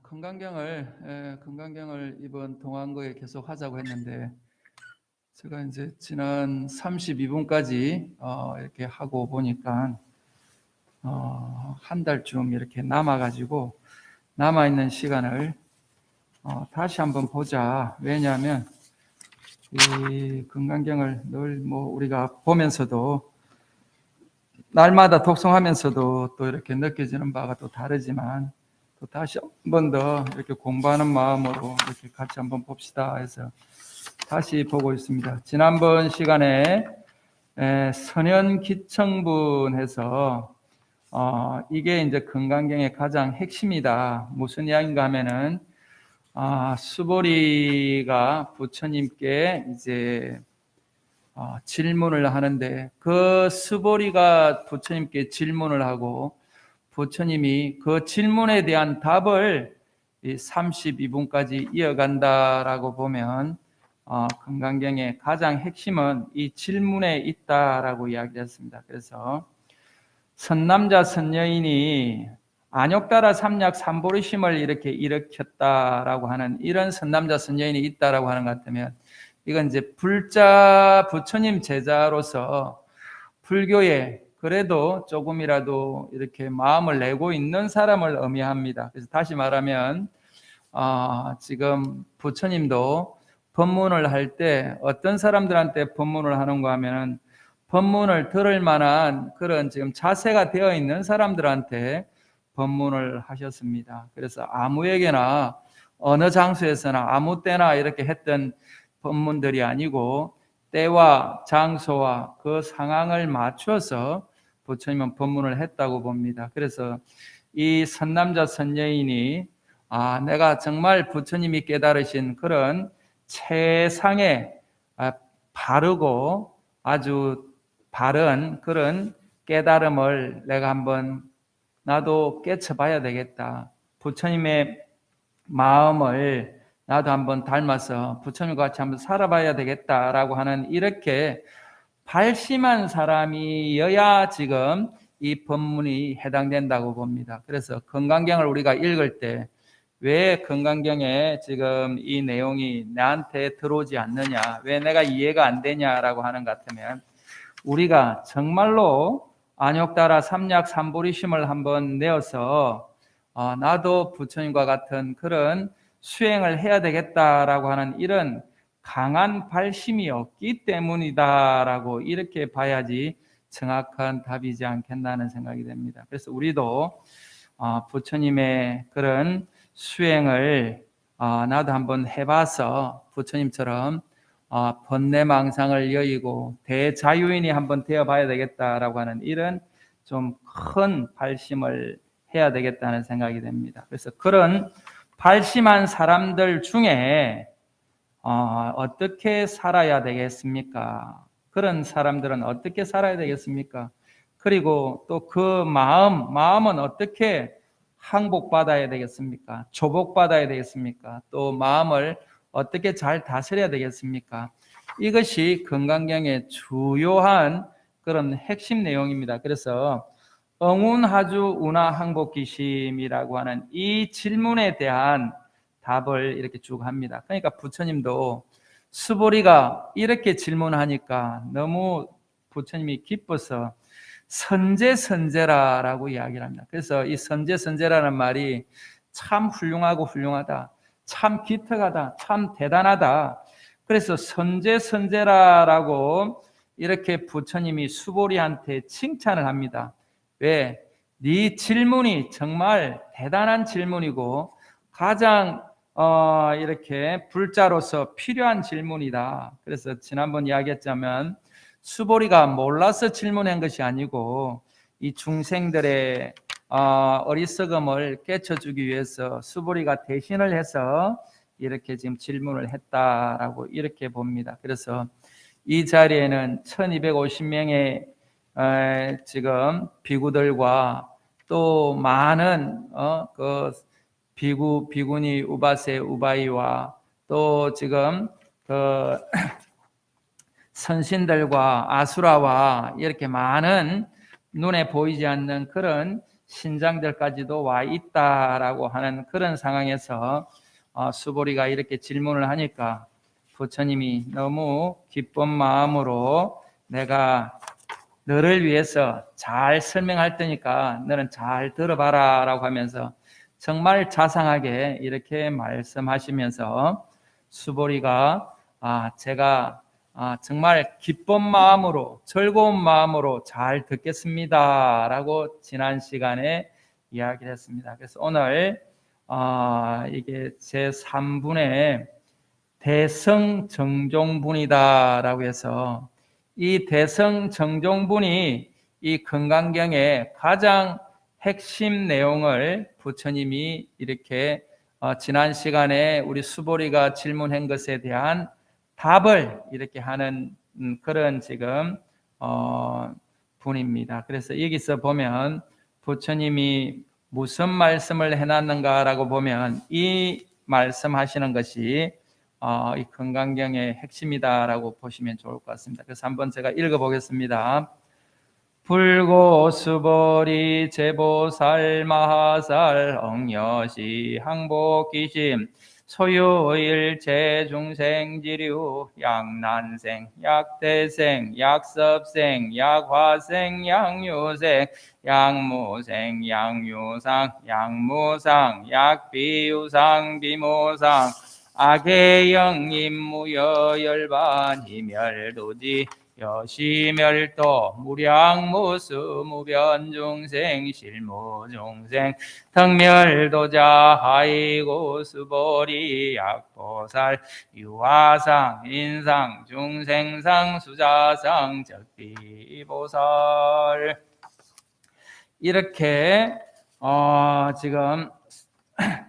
금강경을 이번 동안거에 계속 하자고 했는데 제가 이제 지난 32분까지 이렇게 하고 보니까 한 달쯤 이렇게 남아가지고 남아있는 시간을 다시 한번 보자. 왜냐하면 이 금강경을 늘 우리가 보면서도 날마다 독송하면서도 또 이렇게 느껴지는 바가 또 다르지만 또 다시 한 번 더 이렇게 공부하는 마음으로 이렇게 같이 한번 봅시다 해서 다시 보고 있습니다. 지난번 시간에 선현기청분 해서 이게 이제 금강경의 가장 핵심이다. 무슨 이야기인가 하면은 수보리가 부처님께 이제 질문을 하는데 그 수보리가 부처님께 질문을 하고 부처님이 그 질문에 대한 답을 32분까지 이어간다라고 보면 금강경의 가장 핵심은 이 질문에 있다라고 이야기했습니다. 그래서 선남자 선여인이 안욕따라 삼약 삼보리심을 이렇게 일으켰다라고 하는 이런 선남자 선여인이 있다라고 하는 것 같으면 이건 이제 불자 부처님 제자로서 불교에 그래도 조금이라도 이렇게 마음을 내고 있는 사람을 의미합니다. 그래서 다시 말하면 지금 부처님도 법문을 할 때 어떤 사람들한테 법문을 하는가 하면은 법문을 들을 만한 그런 지금 자세가 되어 있는 사람들한테 법문을 하셨습니다. 그래서 아무에게나 어느 장소에서나 아무 때나 이렇게 했던 법문들이 아니고 때와 장소와 그 상황을 맞춰서 부처님은 법문을 했다고 봅니다. 그래서 이 선남자 선여인이 내가 정말 부처님이 깨달으신 그런 최상의 바르고 아주 바른 그런 깨달음을 내가 한번 나도 깨쳐봐야 되겠다. 부처님의 마음을 나도 한번 닮아서 부처님과 같이 한번 살아봐야 되겠다라고 하는 이렇게 발심한 사람이어야 지금 이 법문이 해당된다고 봅니다. 그래서 금강경을 우리가 읽을 때 왜 금강경에 지금 이 내용이 나한테 들어오지 않느냐, 왜 내가 이해가 안 되냐라고 하는 것 같으면 우리가 정말로 안욕따라 삼약 삼보리심을 한번 내어서 나도 부처님과 같은 그런 수행을 해야 되겠다라고 하는 이런 강한 발심이 없기 때문이다라고 이렇게 봐야지 정확한 답이지 않겠나는 생각이 됩니다. 그래서 우리도 부처님의 그런 수행을 나도 한번 해봐서 부처님처럼 번뇌망상을 여의고 대자유인이 한번 되어봐야 되겠다라고 하는 이런 좀 큰 발심을 해야 되겠다는 생각이 됩니다. 그래서 그런 발심한 사람들 중에 어떻게 살아야 되겠습니까? 그런 사람들은 어떻게 살아야 되겠습니까? 그리고 또 그 마음은 어떻게 항복받아야 되겠습니까? 조복받아야 되겠습니까? 또 마음을 어떻게 잘 다스려야 되겠습니까? 이것이 금강경의 주요한 그런 핵심 내용입니다. 그래서 응운하주 운하항복기심이라고 하는 이 질문에 대한 답을 이렇게 쭉 합니다. 그러니까 부처님도 수보리가 이렇게 질문하니까 너무 부처님이 기뻐서 선제선제라라고 이야기를 합니다. 그래서 이 선제선제라는 말이 참 훌륭하고 훌륭하다, 참 기특하다, 참 대단하다. 그래서 선제선제라라고 이렇게 부처님이 수보리한테 칭찬을 합니다. 왜? 네 질문이 정말 대단한 질문이고 가장 이렇게 불자로서 필요한 질문이다. 그래서 지난번 이야기했자면 수보리가 몰라서 질문한 것이 아니고 이 중생들의 어리석음을 깨쳐주기 위해서 수보리가 대신을 해서 이렇게 지금 질문을 했다라고 이렇게 봅니다. 그래서 이 자리에는 1250명의 지금 비구들과 또 많은 그 비구니 우바세 우바이와 또 지금 그 선신들과 아수라와 이렇게 많은 눈에 보이지 않는 그런 신장들까지도 와 있다라고 하는 그런 상황에서 수보리가 이렇게 질문을 하니까 부처님이 너무 기쁜 마음으로 내가 너를 위해서 잘 설명할 테니까 너는 잘 들어봐라 라고 하면서 정말 자상하게 이렇게 말씀하시면서 수보리가 제가 정말 기쁜 마음으로 즐거운 마음으로 잘 듣겠습니다 라고 지난 시간에 이야기를 했습니다. 그래서 오늘 이게 제3분의 대성정종분이다라고 해서 이 대성정종분이 이 금강경의 가장 핵심 내용을 부처님이 이렇게 지난 시간에 우리 수보리가 질문한 것에 대한 답을 이렇게 하는 그런 지금 분입니다. 그래서 여기서 보면 부처님이 무슨 말씀을 해놨는가라고 보면 이 말씀하시는 것이 이 금강경의 핵심이다라고 보시면 좋을 것 같습니다. 그래서 한번 제가 읽어보겠습니다. 불고수보리 제보살 마하살 엉여시 항복기심 소유일 제중생지류 약난생 약대생 약섭생 약화생 약유생 약무생 약유상 약무상 약비유상 비무상 악의 임무여 열반 이멸도지 여시멸도 무량무수 무변중생 실무중생 덕멸도자 하이고수보리 약보살 유화상 인상 중생상 수자상 적비보살 이렇게 지금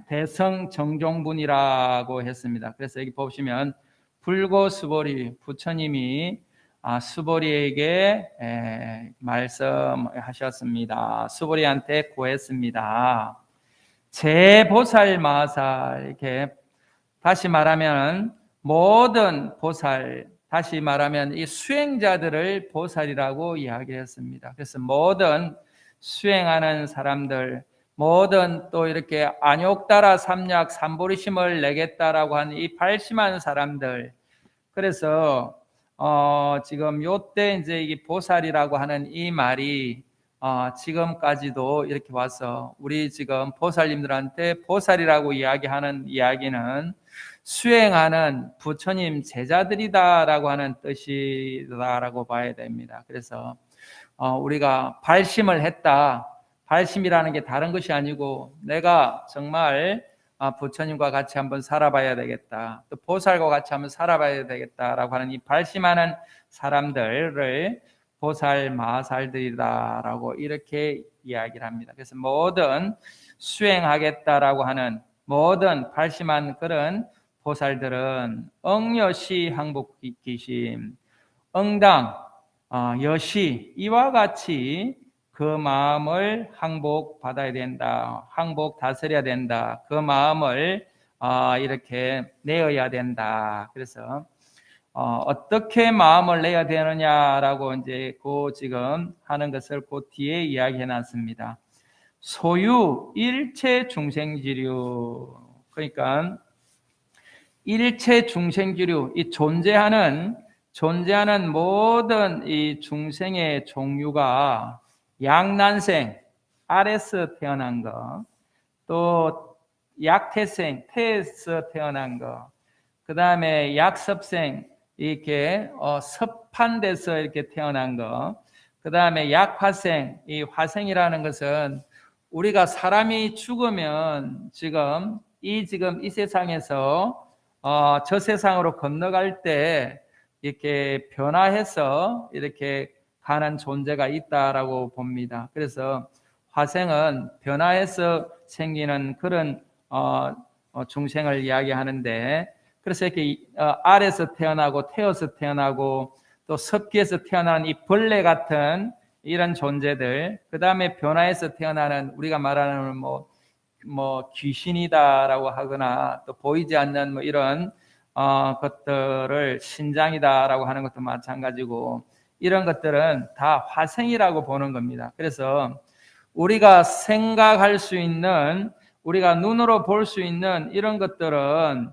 대성정종분이라고 했습니다. 그래서 여기 보시면 불고수보리 부처님이 수보리에게 말씀하셨습니다. 수보리한테 구했습니다. 제보살 마살 이렇게 다시 말하면 모든 보살 다시 말하면 이 수행자들을 보살이라고 이야기했습니다. 그래서 모든 수행하는 사람들 모든 또 이렇게 안욕따라 삼약 삼보리심을 내겠다라고 하는 이 발심한 사람들 그래서 지금 요때 이제 이게 보살이라고 하는 이 말이 지금까지도 이렇게 와서 우리 지금 보살님들한테 보살이라고 이야기하는 이야기는 수행하는 부처님 제자들이다라고 하는 뜻이다라고 봐야 됩니다. 그래서 우리가 발심을 했다. 발심이라는 게 다른 것이 아니고 내가 정말 부처님과 같이 한번 살아봐야 되겠다. 또 보살과 같이 한번 살아봐야 되겠다라고 하는 이 발심하는 사람들을 보살 마살들이다라고 이렇게 이야기를 합니다. 그래서 모든 수행하겠다라고 하는 모든 발심한 그런 보살들은 응여시 항복기심 응당 여시 이와 같이 그 마음을 항복받아야 된다. 항복 다스려야 된다. 그 마음을 이렇게 내어야 된다. 그래서 어떻게 마음을 내야 되느냐라고 이제 그 지금 하는 것을 그 뒤에 이야기해 놨습니다. 소유 일체 중생지류 그러니까 일체 중생지류 이 존재하는 모든 이 중생의 종류가 양난생, 아래서 태어난 거, 또 약태생, 태에서 태어난 거, 그 다음에 약섭생, 이렇게 섭한 데서 이렇게 태어난 거, 그 다음에 약화생, 이 화생이라는 것은 우리가 사람이 죽으면 지금 이 세상에서 저 세상으로 건너갈 때 이렇게 변화해서 이렇게 가는 존재가 있다라고 봅니다. 그래서 화생은 변화해서 생기는 그런 중생을 이야기하는데 그래서 이렇게 알에서 태어나고 태어서 태어나고 또 섭기에서 태어난 이 벌레 같은 이런 존재들 그 다음에 변화해서 태어나는 우리가 말하는 뭐 귀신이다라고 하거나 또 보이지 않는 뭐 이런 것들을 신장이다라고 하는 것도 마찬가지고 이런 것들은 다 화생이라고 보는 겁니다. 그래서 우리가 생각할 수 있는, 우리가 눈으로 볼 수 있는 이런 것들은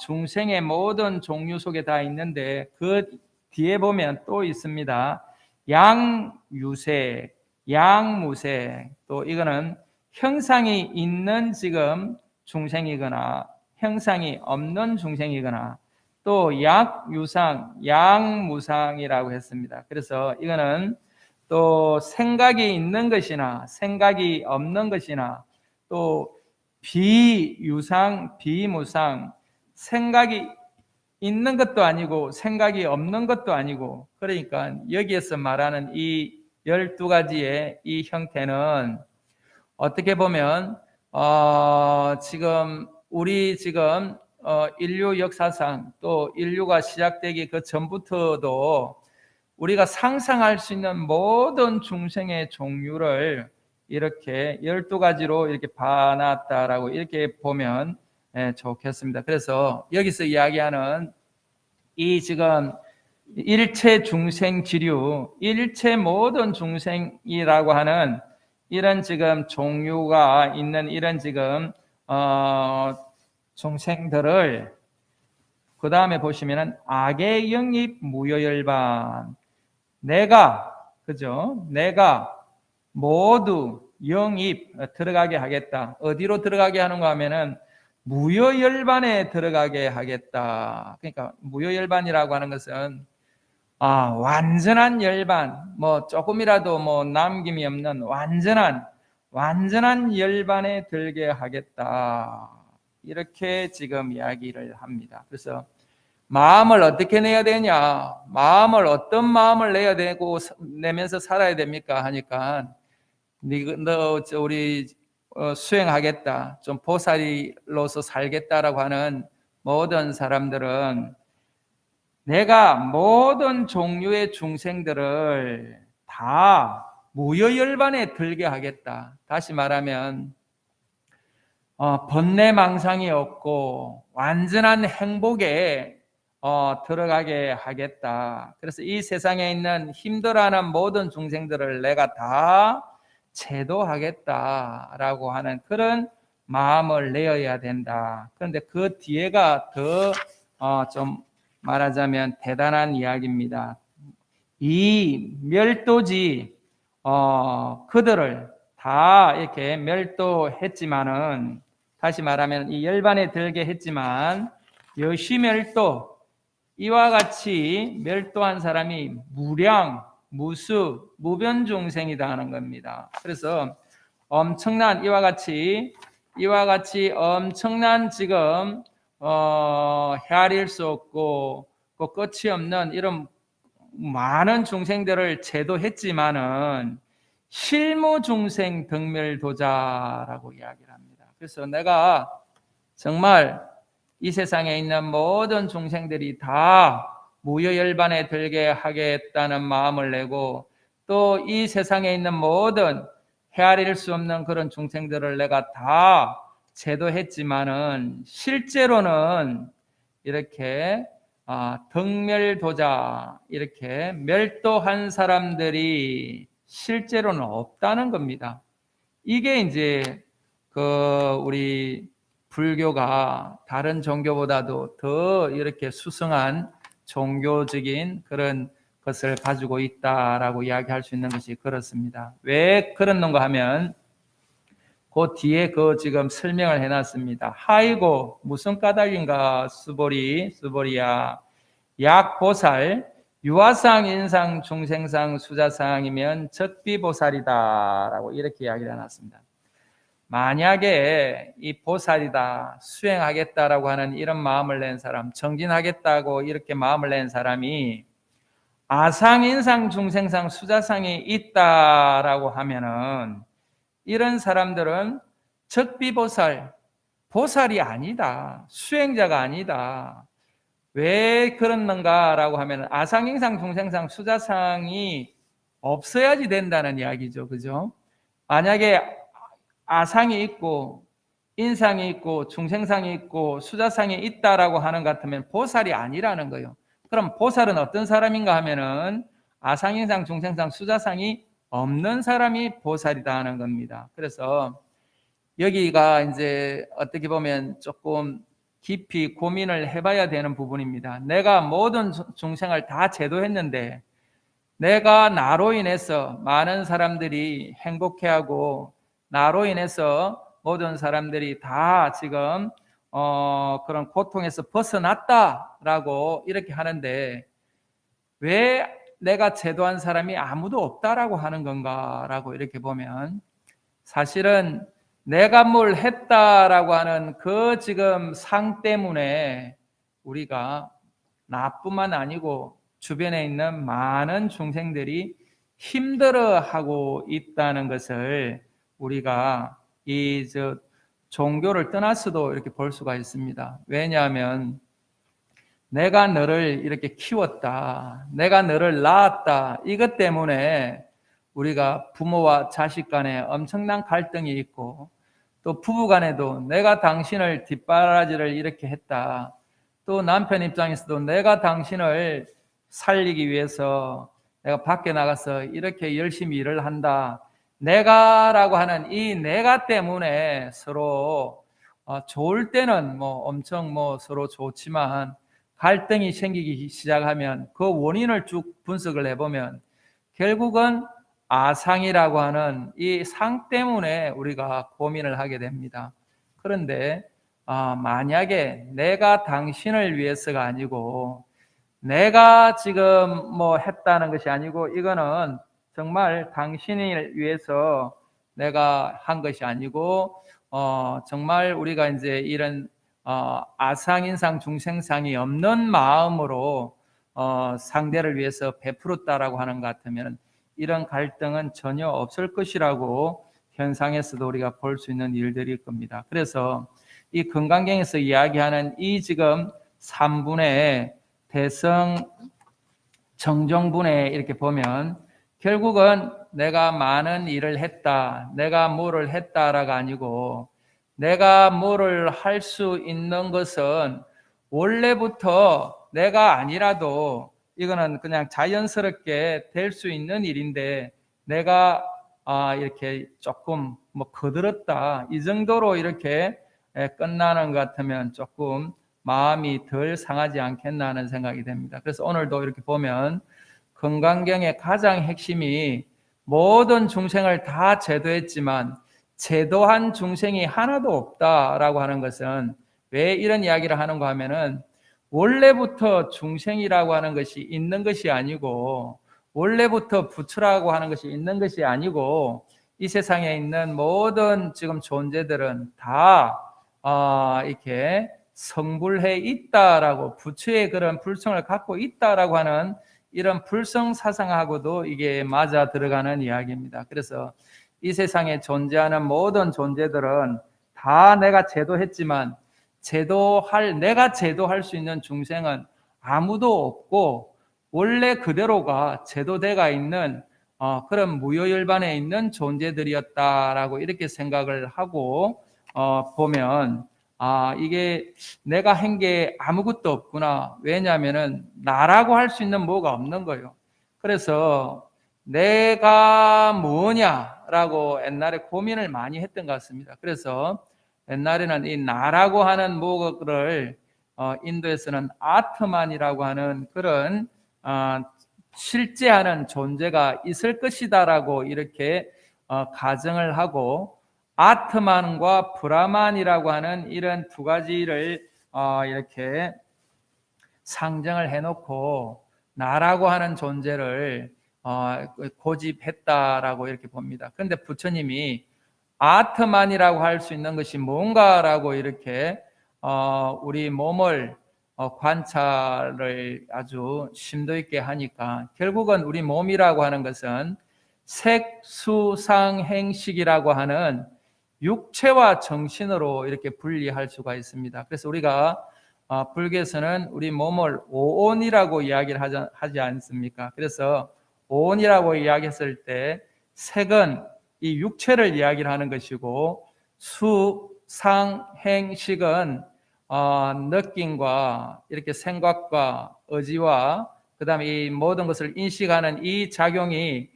중생의 모든 종류 속에 다 있는데 그 뒤에 보면 또 있습니다. 양유색, 양무색, 또 이거는 형상이 있는 지금 중생이거나 형상이 없는 중생이거나 또 약유상, 양무상이라고 했습니다. 그래서 이거는 또 생각이 있는 것이나 생각이 없는 것이나 또 비유상, 비무상, 생각이 있는 것도 아니고 생각이 없는 것도 아니고, 그러니까 여기에서 말하는 이 12가지의 이 형태는 어떻게 보면 지금 우리 지금 인류 역사상 또 인류가 시작되기 그 전부터도 우리가 상상할 수 있는 모든 중생의 종류를 이렇게 12가지로 이렇게 봐놨다라고 이렇게 보면 좋겠습니다. 그래서 여기서 이야기하는 이 지금 일체 중생 지류, 일체 모든 중생이라고 하는 이런 지금 종류가 있는 이런 지금 중생들을 그 다음에 보시면은 악의 영입 무여열반, 내가 그죠? 내가 모두 영입 들어가게 하겠다. 어디로 들어가게 하는가 하면은 무여열반에 들어가게 하겠다. 그러니까 무여열반이라고 하는 것은 완전한 열반, 뭐 조금이라도 뭐 남김이 없는 완전한 열반에 들게 하겠다. 이렇게 지금 이야기를 합니다. 그래서 마음을 어떻게 내야 되냐? 마음을 어떤 마음을 내야 되고 내면서 살아야 됩니까? 하니까 너 우리 수행하겠다, 좀 보살이로서 살겠다라고 하는 모든 사람들은 내가 모든 종류의 중생들을 다 무여열반에 들게 하겠다. 다시 말하면 번뇌망상이 없고 완전한 행복에 들어가게 하겠다. 그래서 이 세상에 있는 힘들어하는 모든 중생들을 내가 다 제도하겠다라고 하는 그런 마음을 내어야 된다. 그런데 그 뒤에가 더 좀 말하자면 대단한 이야기입니다. 이 멸도지 그들을 다 이렇게 멸도했지만은, 다시 말하면 이 열반에 들게 했지만 여시멸도, 이와 같이 멸도한 사람이 무량, 무수, 무변중생이다 하는 겁니다. 그래서 엄청난 이와 같이 엄청난 지금 헤아릴 수 없고 그 끝이 없는 이런 많은 중생들을 제도했지만은 실무 중생 덕멸도자라고 이야기를 합니다. 그래서 내가 정말 이 세상에 있는 모든 중생들이 다 무여열반에 들게 하겠다는 마음을 내고, 또 이 세상에 있는 모든 헤아릴 수 없는 그런 중생들을 내가 다 제도했지만은 실제로는 이렇게 덕멸도자, 이렇게 멸도한 사람들이 실제로는 없다는 겁니다. 이게 이제 우리 불교가 다른 종교보다도 더 이렇게 수성한 종교적인 그런 것을 가지고 있다라고 이야기할 수 있는 것이 그렇습니다. 왜 그렇는가 하면 그 뒤에 지금 설명을 해놨습니다. 하이고 무슨 까닭인가 수보리야, 약보살, 유아상, 인상, 중생상, 수자상이면 적비보살이다라고 이렇게 이야기를 해놨습니다. 만약에 이 보살이다, 수행하겠다라고 하는 이런 마음을 낸 사람, 정진하겠다고 이렇게 마음을 낸 사람이 아상, 인상, 중생상, 수자상이 있다라고 하면은 이런 사람들은 적비보살, 보살이 아니다, 수행자가 아니다. 왜 그렇는가라고 하면 아상, 인상, 중생상, 수자상이 없어야지 된다는 이야기죠. 그죠? 만약에 아상이 있고 인상이 있고 중생상이 있고 수자상이 있다라고 하는 것 같으면 보살이 아니라는 거예요. 그럼 보살은 어떤 사람인가 하면은 아상, 인상, 중생상, 수자상이 없는 사람이 보살이다 하는 겁니다. 그래서 여기가 이제 어떻게 보면 조금 깊이 고민을 해봐야 되는 부분입니다. 내가 모든 중생을 다 제도했는데 내가 나로 인해서 많은 사람들이 행복해하고 나로 인해서 모든 사람들이 다 지금 그런 고통에서 벗어났다라고 이렇게 하는데 왜 내가 제도한 사람이 아무도 없다라고 하는 건가라고 이렇게 보면 사실은 내가 뭘 했다라고 하는 그 지금 상 때문에 우리가 나뿐만 아니고 주변에 있는 많은 중생들이 힘들어하고 있다는 것을 우리가 종교를 떠나서도 이렇게 볼 수가 있습니다. 왜냐하면 내가 너를 이렇게 키웠다, 내가 너를 낳았다, 이것 때문에 우리가 부모와 자식 간에 엄청난 갈등이 있고 또 부부 간에도 내가 당신을 뒷바라지를 이렇게 했다, 또 남편 입장에서도 내가 당신을 살리기 위해서 내가 밖에 나가서 이렇게 열심히 일을 한다, 내가라고 하는 이 내가 때문에 서로 좋을 때는 뭐 엄청 서로 좋지만 갈등이 생기기 시작하면 그 원인을 쭉 분석을 해보면 결국은 아상이라고 하는 이 상 때문에 우리가 고민을 하게 됩니다. 그런데 만약에 내가 당신을 위해서가 아니고 내가 지금 했다는 것이 아니고 이거는 정말 당신을 위해서 내가 한 것이 아니고 정말 우리가 이제 이런 아상인상 중생상이 없는 마음으로 상대를 위해서 베풀었다라고 하는 것 같으면 이런 갈등은 전혀 없을 것이라고 현상에서도 우리가 볼 수 있는 일들일 겁니다. 그래서 이 금강경에서 이야기하는 이 지금 3분의 대성 정정분에 이렇게 보면 결국은 내가 많은 일을 했다, 내가 뭐를 했다라가 아니고 내가 뭐를 할 수 있는 것은 원래부터 내가 아니라도 이거는 그냥 자연스럽게 될 수 있는 일인데 내가 이렇게 조금 거들었다, 이 정도로 이렇게 끝나는 것 같으면 조금 마음이 덜 상하지 않겠나 하는 생각이 됩니다. 그래서 오늘도 이렇게 보면 금강경의 가장 핵심이 모든 중생을 다 제도했지만 제도한 중생이 하나도 없다라고 하는 것은 왜 이런 이야기를 하는가 하면은 원래부터 중생이라고 하는 것이 있는 것이 아니고 원래부터 부처라고 하는 것이 있는 것이 아니고 이 세상에 있는 모든 지금 존재들은 다 이렇게 성불해 있다라고 부처의 그런 불성을 갖고 있다라고 하는 이런 불성 사상하고도 이게 맞아 들어가는 이야기입니다. 그래서 이 세상에 존재하는 모든 존재들은 다 내가 제도했지만 내가 제도할 수 있는 중생은 아무도 없고 원래 그대로가 제도되가 있는 그런 무효열반에 있는 존재들이었다라고 이렇게 생각을 하고 보면 이게 내가 한 게 아무것도 없구나. 왜냐하면은 나라고 할 수 있는 뭐가 없는 거예요. 그래서 내가 뭐냐라고 옛날에 고민을 많이 했던 것 같습니다. 그래서 옛날에는 이 나라고 하는 뭐를 인도에서는 아트만이라고 하는 그런 실제하는 존재가 있을 것이다라고 이렇게 가정을 하고 아트만과 브라만이라고 하는 이런 두 가지를 이렇게 상정을 해놓고 나라고 하는 존재를 고집했다라고 이렇게 봅니다. 그런데 부처님이 아트만이라고 할 수 있는 것이 뭔가라고 이렇게 우리 몸을 관찰을 아주 심도 있게 하니까 결국은 우리 몸이라고 하는 것은 색수상행식이라고 하는 육체와 정신으로 이렇게 분리할 수가 있습니다. 그래서 우리가 불교에서는 우리 몸을 오온이라고 이야기를 하지 않습니까? 그래서 오온이라고 이야기했을 때 색은 이 육체를 이야기를 하는 것이고 수, 상, 행, 식은 느낌과 이렇게 생각과 의지와 그 다음에 이 모든 것을 인식하는 이 작용이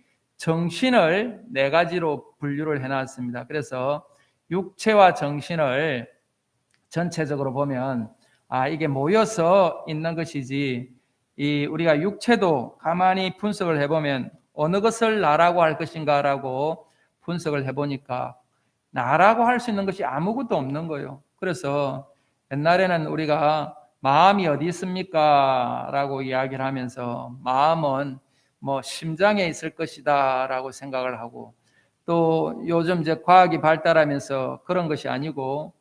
정신을 네 가지로 분류를 해놨습니다. 그래서 육체와 정신을 전체적으로 보면 이게 모여서 있는 것이지, 이 우리가 육체도 가만히 분석을 해보면 어느 것을 나라고 할 것인가라고 분석을 해보니까 나라고 할 수 있는 것이 아무것도 없는 거예요. 그래서 옛날에는 우리가 마음이 어디 있습니까? 라고 이야기를 하면서 마음은 뭐 심장에 있을 것이다 라고 생각을 하고, 또 요즘 이제 과학이 발달하면서 그런 것이 아니고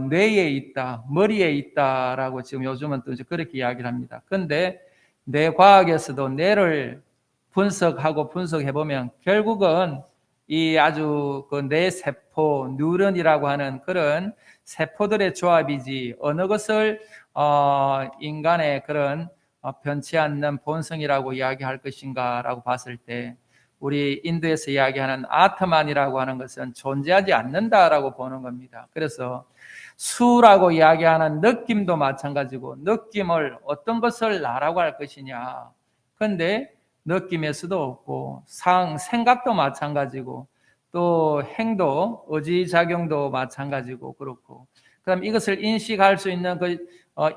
뇌에 있다, 머리에 있다라고 지금 요즘은 또 이제 그렇게 이야기를 합니다. 그런데 뇌과학에서도 뇌를 분석하고 분석해 보면 결국은 이 아주 그 뇌세포, 뉴런이라고 하는 그런 세포들의 조합이지, 어느 것을 인간의 그런 변치 않는 본성이라고 이야기할 것인가라고 봤을 때, 우리 인도에서 이야기하는 아트만이라고 하는 것은 존재하지 않는다라고 보는 겁니다. 그래서 수라고 이야기하는 느낌도 마찬가지고, 느낌을 어떤 것을 나라고 할 것이냐. 그런데 느낌에서도 없고, 생각도 마찬가지고, 또 행동, 의지작용도 마찬가지고 그렇고, 그럼 이것을 인식할 수 있는 그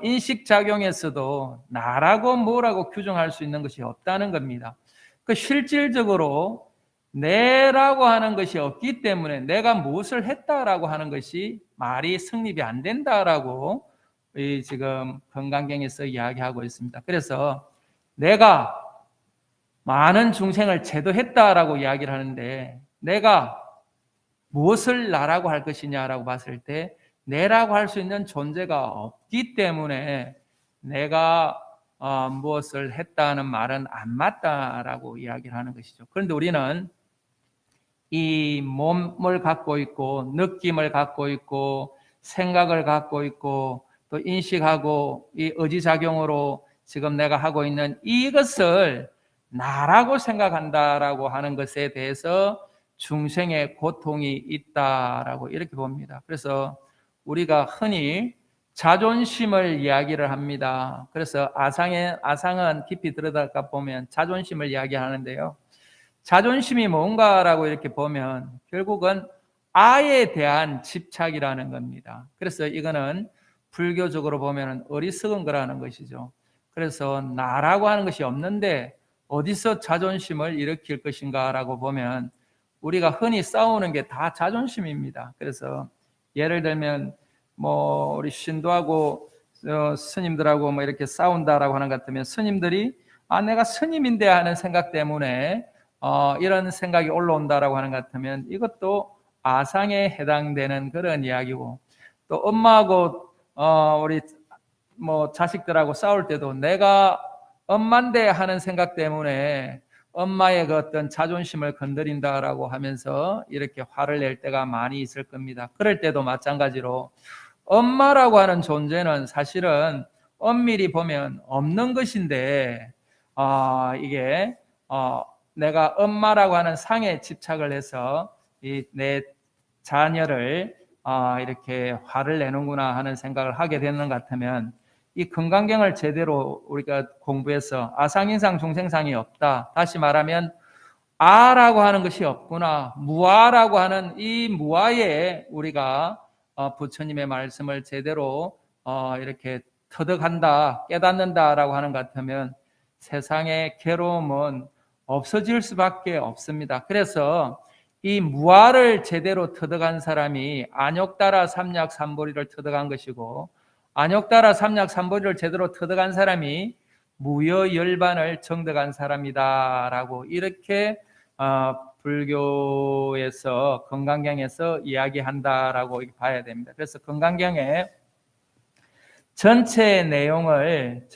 인식작용에서도 나라고 뭐라고 규정할 수 있는 것이 없다는 겁니다. 그 실질적으로 내라고 하는 것이 없기 때문에 내가 무엇을 했다라고 하는 것이 말이 성립이 안 된다라고 지금 건강경에서 이야기하고 있습니다. 그래서 내가 많은 중생을 제도했다라고 이야기를 하는데, 내가 무엇을 나라고 할 것이냐라고 봤을 때 내라고 할 수 있는 존재가 없기 때문에 내가 무엇을 했다는 말은 안 맞다라고 이야기를 하는 것이죠. 그런데 우리는 이 몸을 갖고 있고, 느낌을 갖고 있고, 생각을 갖고 있고, 또 인식하고, 이 의지작용으로 지금 내가 하고 있는 이것을 나라고 생각한다라고 하는 것에 대해서 중생의 고통이 있다라고 이렇게 봅니다. 그래서 우리가 흔히 자존심을 이야기를 합니다. 그래서 아상은 깊이 들여다가 보면 자존심을 이야기하는데요. 자존심이 뭔가라고 이렇게 보면 결국은 아에 대한 집착이라는 겁니다. 그래서 이거는 불교적으로 보면 어리석은 거라는 것이죠. 그래서 나라고 하는 것이 없는데 어디서 자존심을 일으킬 것인가라고 보면 우리가 흔히 싸우는 게 다 자존심입니다. 그래서 예를 들면 뭐 우리 신도하고 스님들하고 뭐 이렇게 싸운다라고 하는 것 같으면 스님들이 내가 스님인데 하는 생각 때문에 이런 생각이 올라온다라고 하는 것 같으면 이것도 아상에 해당되는 그런 이야기고, 또 엄마하고 우리 뭐 자식들하고 싸울 때도 내가 엄마인데 하는 생각 때문에 엄마의 그 어떤 자존심을 건드린다라고 하면서 이렇게 화를 낼 때가 많이 있을 겁니다. 그럴 때도 마찬가지로 엄마라고 하는 존재는 사실은 엄밀히 보면 없는 것인데 이게 내가 엄마라고 하는 상에 집착을 해서 내 자녀를 이렇게 화를 내는구나 하는 생각을 하게 되는 것 같으면, 이 건강경을 제대로 우리가 공부해서 아상인상 중생상이 없다, 다시 말하면 아라고 하는 것이 없구나, 무아라고 하는 이 무아에 우리가 부처님의 말씀을 제대로 이렇게 터득한다, 깨닫는다라고 하는 것 같으면 세상의 괴로움은 없어질 수밖에 없습니다. 그래서 이 무아를 제대로 터득한 사람이 안욕따라 삼략삼보리를 터득한 것이고, 안욕따라 삼략삼보리를 제대로 터득한 사람이 무여열반을 정득한 사람이다라고 이렇게 불교에서 건강경에서 이야기한다라고 봐야 됩니다. 그래서 건강경의 전체 내용을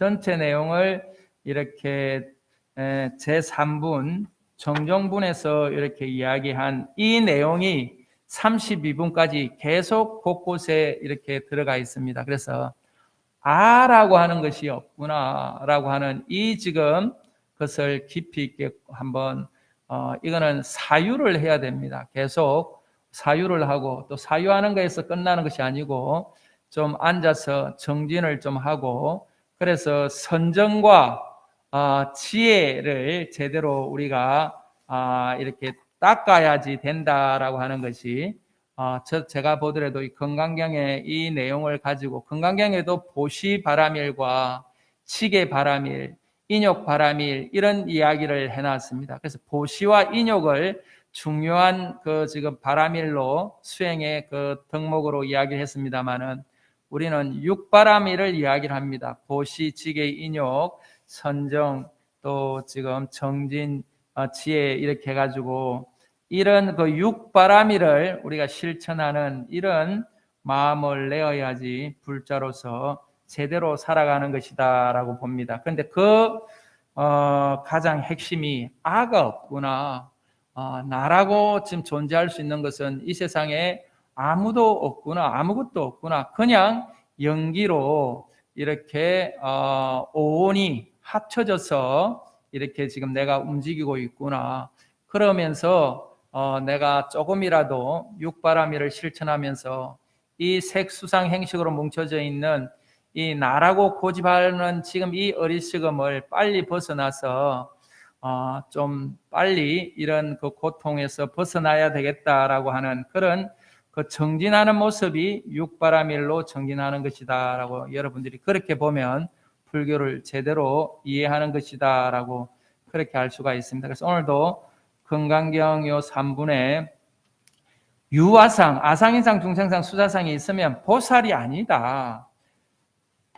이렇게 제3분 정정분에서 이렇게 이야기한 이 내용이 32분까지 계속 곳곳에 이렇게 들어가 있습니다. 그래서 아라고 하는 것이 없구나라고 하는 이 지금 것을 깊이 있게 한번 이거는 사유를 해야 됩니다. 계속 사유를 하고, 또 사유하는 것에서 끝나는 것이 아니고 좀 앉아서 정진을 좀 하고, 그래서 선정과 지혜를 제대로 우리가 이렇게 닦아야지 된다라고 하는 것이 제가 보더라도 이 건강경의 이 내용을 가지고 건강경에도 보시바라밀과 치계바라밀, 인욕바라밀 이런 이야기를 해놨습니다. 그래서 보시와 인욕을 중요한 지금 바라밀로 수행의 덕목으로 이야기를 했습니다만은 우리는 육바라밀을 이야기를 합니다. 보시, 지계, 인욕, 선정, 또 지금 정진, 지혜 이렇게 해가지고 이런 육바라밀을 우리가 실천하는 이런 마음을 내어야지 불자로서 제대로 살아가는 것이다라고 봅니다. 그런데 가장 핵심이 아가 없구나. 나라고 지금 존재할 수 있는 것은 이 세상에 아무도 없구나, 아무것도 없구나. 그냥 연기로 이렇게 오온이 합쳐져서 이렇게 지금 내가 움직이고 있구나. 그러면서 내가 조금이라도 육바라밀을 실천하면서 이 색수상 행식으로 뭉쳐져 있는 이 나라고 고집하는 지금 이 어리석음을 빨리 벗어나서 좀 빨리 이런 고통에서 벗어나야 되겠다라고 하는 그런 정진하는 모습이 육바라밀로 정진하는 것이다라고 여러분들이 그렇게 보면 불교를 제대로 이해하는 것이다라고 그렇게 알 수가 있습니다. 그래서 오늘도 건강경 요 3분에 유아상, 아상인상, 중생상, 수자상이 있으면 보살이 아니다.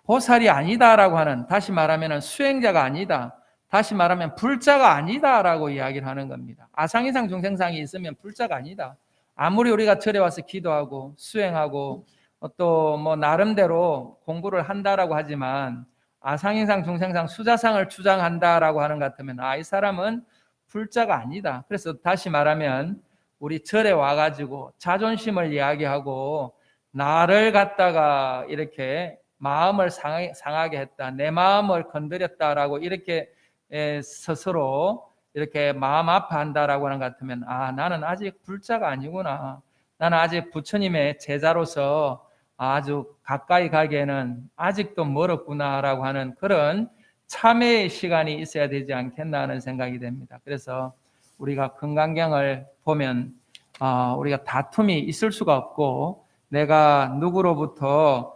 보살이 아니다라고 하는, 다시 말하면 수행자가 아니다. 다시 말하면 불자가 아니다라고 이야기를 하는 겁니다. 아상이상 중생상이 있으면 불자가 아니다. 아무리 우리가 절에 와서 기도하고 수행하고 또 뭐 나름대로 공부를 한다라고 하지만 아상이상 중생상 수자상을 주장한다라고 하는 것 같으면 이 사람은 불자가 아니다. 그래서 다시 말하면 우리 절에 와가지고 자존심을 이야기하고 나를 갖다가 이렇게 마음을 상하게 했다. 내 마음을 건드렸다라고 이렇게 스스로 이렇게 마음 아파한다라고 하는 것 같으면 나는 아직 불자가 아니구나. 나는 아직 부처님의 제자로서 아주 가까이 가기에는 아직도 멀었구나라고 하는 그런 참회의 시간이 있어야 되지 않겠나 하는 생각이 됩니다. 그래서 우리가 건강경을 보면 우리가 다툼이 있을 수가 없고 내가 누구로부터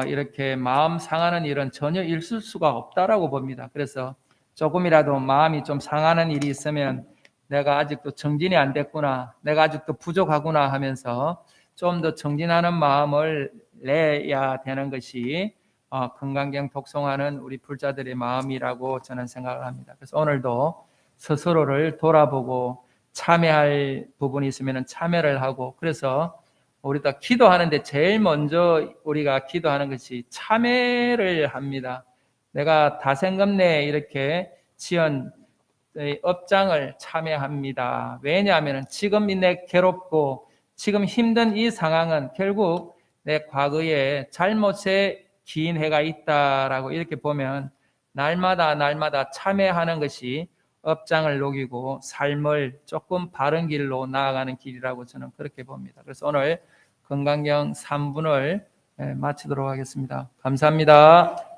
이렇게 마음 상하는 일은 전혀 있을 수가 없다라고 봅니다. 그래서 조금이라도 마음이 좀 상하는 일이 있으면 내가 아직도 정진이 안 됐구나, 내가 아직도 부족하구나 하면서 좀 더 정진하는 마음을 내야 되는 것이 건강경 독송하는 우리 불자들의 마음이라고 저는 생각을 합니다. 그래서 오늘도 스스로를 돌아보고 참여할 부분이 있으면 참여를 하고, 그래서 우리가 기도하는데 제일 먼저 우리가 기도하는 것이 참회를 합니다. 내가 다생금 내에 이렇게 지은 업장을 참회합니다. 왜냐하면 지금 내 괴롭고 지금 힘든 이 상황은 결국 내 과거에 잘못에 긴 해가 있다라고 이렇게 보면 날마다 참회하는 것이 업장을 녹이고 삶을 조금 바른 길로 나아가는 길이라고 저는 그렇게 봅니다. 그래서 오늘 건강경 3분을 마치도록 하겠습니다. 감사합니다.